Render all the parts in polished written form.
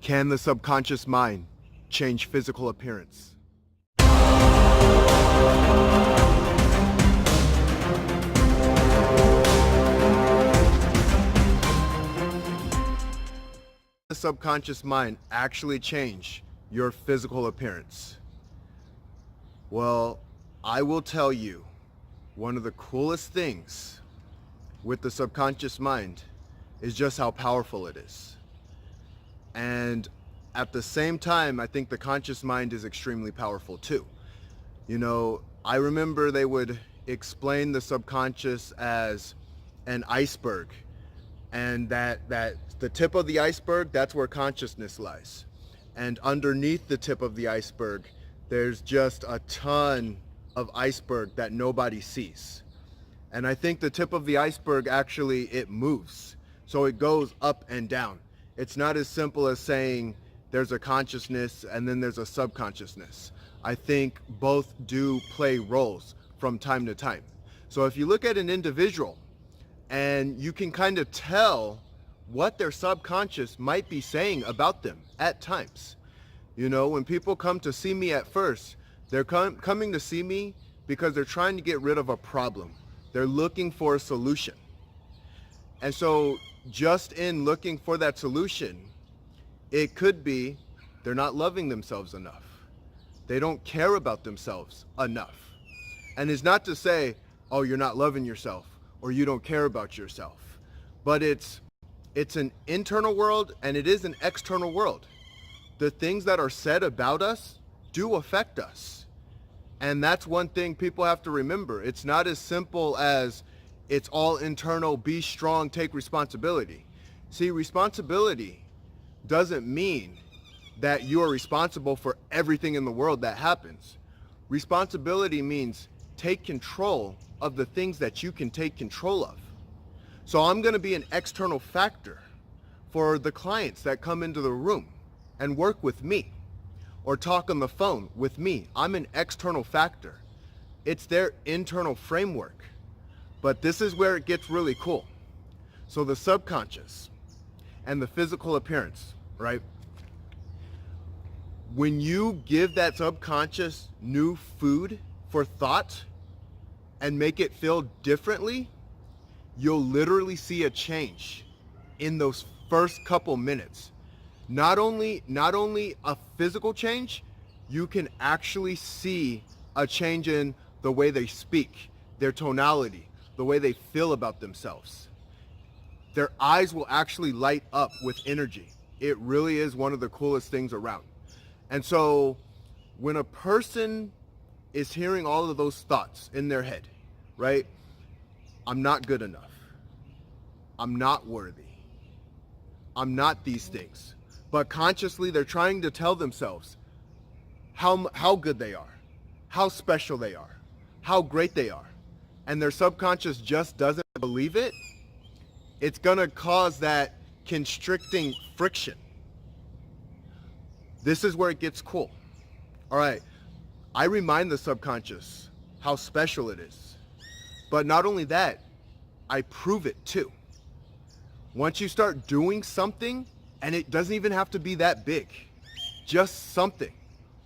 Can the subconscious mind change physical appearance? The subconscious mind actually change your physical appearance? Well, I will tell you, one of the coolest things with the subconscious mind is just how powerful it is. And at the same time, I think the conscious mind is extremely powerful too. You know, I remember they would explain the subconscious as an iceberg, and that the tip of the iceberg, that's where consciousness lies. And underneath the tip of the iceberg, there's just a ton of iceberg that nobody sees. And I think the tip of the iceberg actually, it moves. So it goes up and down. It's not as simple as saying there's a consciousness and then there's a subconsciousness. I think both do play roles from time to time. So if you look at an individual and you can kind of tell what their subconscious might be saying about them at times. You know, when people come to see me at first, they're coming to see me because they're trying to get rid of a problem. They're looking for a solution. And so just in looking for that solution, it could be they're not loving themselves enough. They don't care about themselves enough. And it's not to say, oh, you're not loving yourself or you don't care about yourself. But it's an internal world and it is an external world. The things that are said about us do affect us. And that's one thing people have to remember. It's not as simple as it's all internal, be strong, take responsibility. See, responsibility doesn't mean that you are responsible for everything in the world that happens. Responsibility means take control of the things that you can take control of. So I'm going to be an external factor for the clients that come into the room and work with me or talk on the phone with me. I'm an external factor. It's their internal framework. But this is where it gets really cool. So the subconscious and the physical appearance, right? When you give that subconscious new food for thought and make it feel differently, you'll literally see a change in those first couple minutes. Not only a physical change, you can actually see a change in the way they speak, their tonality, the way they feel about themselves. Their eyes will actually light up with energy. It really is one of the coolest things around. And so when a person is hearing all of those thoughts in their head, right? I'm not good enough. I'm not worthy. I'm not these things. But consciously, they're trying to tell themselves how good they are, how special they are, how great they are. And their subconscious just doesn't believe it. It's gonna cause that constricting friction. This is where it gets cool. All right, I remind the subconscious how special it is. But not only that, I prove it too. Once you start doing something, and it doesn't even have to be that big, just something,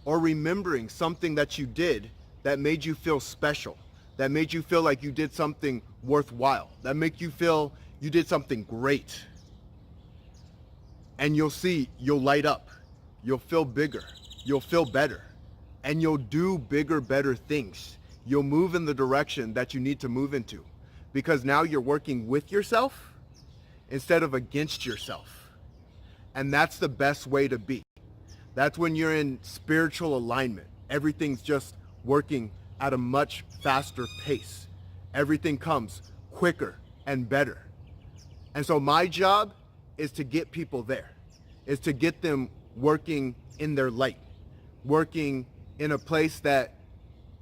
or remembering something that you did that made you feel special, that made you feel like you did something worthwhile, that make you feel you did something great. And you'll see, you'll light up, you'll feel bigger, you'll feel better, and you'll do bigger, better things. You'll move in the direction that you need to move into, because now you're working with yourself instead of against yourself. And that's the best way to be. That's when you're in spiritual alignment. Everything's just working at a much faster pace. Everything comes quicker and better. And so my job is to get people there, is to get them working in their light, working in a place that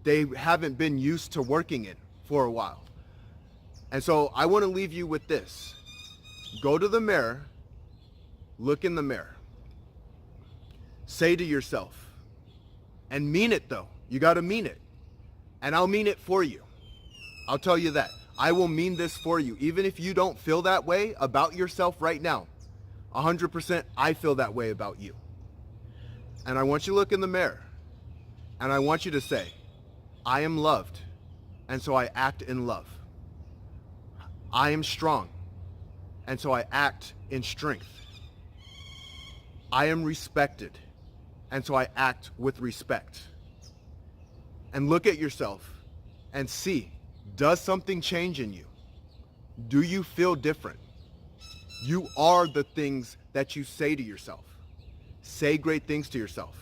they haven't been used to working in for a while. And so I want to leave you with this. Go to the mirror, look in the mirror, say to yourself, and mean it though, you got to mean it. And I'll mean it for you. I'll tell you that. I will mean this for you. Even if you don't feel that way about yourself right now, 100% I feel that way about you. And I want you to look in the mirror and I want you to say, I am loved, and so I act in love. I am strong, and so I act in strength. I am respected, and so I act with respect. And look at yourself and see, does something change in you? Do you feel different? You are the things that you say to yourself. Say great things to yourself.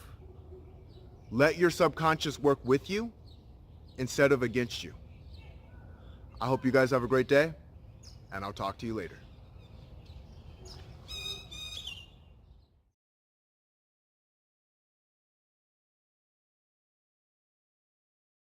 Let your subconscious work with you instead of against you. I hope you guys have a great day, and I'll talk to you later.